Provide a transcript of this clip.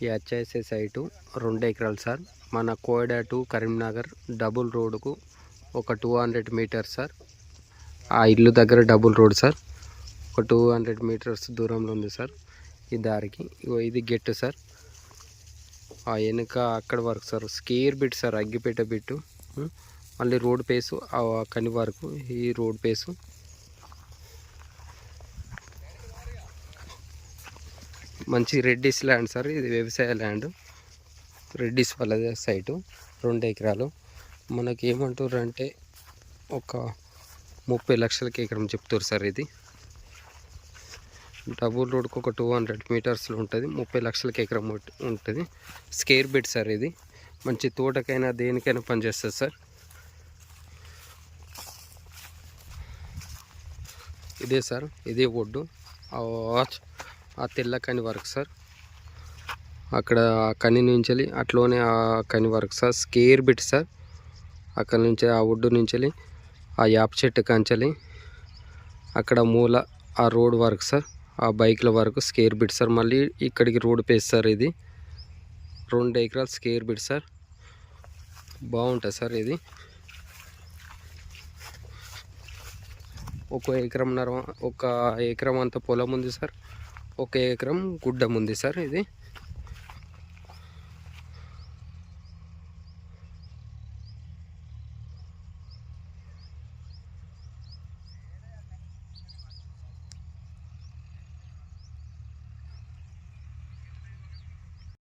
ఈ HIC site 2 ఎకరాలు sir. మన కోయడా టు కరీంనగర్ డబుల్ రోడ్కు ఒక 200 మీటర్స్ సార్. ఆ ఇల్లు దగ్గర డబుల్ రోడ్ సార్. ఒక 200 మీటర్స్ దూరంలో ఉంది సార్ ఈ దారికి. ఇది గెట్టు సార్. ఆ వెనుక అక్కడ వరకు sir square bit sir, Aggipeta bit. మళ్ళీ రోడ్ పేసు కని వరకు ఈ రోడ్ పేసు. మంచి రెడ్డిస్ ల్యాండ్ సార్. ఇది వ్యవసాయ ల్యాండ్, రెడ్డిస్ వాళ్ళ సైటు. 2 ఎకరాలు. మనకి ఏమంటారు అంటే ఒక 30 లక్షలకి ఎకరం చెప్తారు సార్. ఇది డబుల్ రోడ్కు ఒక 200 మీటర్స్లో ఉంటుంది. 30 లక్షలకి ఎకరం ఉంటుంది. స్కేర్ బిట్ సార్. ఇది మంచి తోటకైనా దేనికైనా పనిచేస్తుంది సార్. ఇదే సార్, ఇదే ఒడ్డు. ఆ తెల్ల కని వరకు సార్. అక్కడ కని నుంచి అట్లోనే ఆ కని వరకు సార్ స్కేర్ బిట్ సార్. అక్కడ నుంచి ఆ ఒడ్డు నుంచి ఆ యాప చెట్టు కంచెలి అక్కడ మూల ఆ రోడ్ వరకు సార్, ఆ బైక్ల వరకు స్కేర్ బిట్ సార్. మళ్ళీ ఇక్కడికి రోడ్ పేస్ సార్. ఇది 2 ఎకరాలు స్కేర్ బిట్ సార్. బాగుంటుంది సార్. ఇది ఒక ఎకరం అంత పొలం ఉంది సార్. 1 ఎకరం గుడ్డం ఉంది సార్. ఇది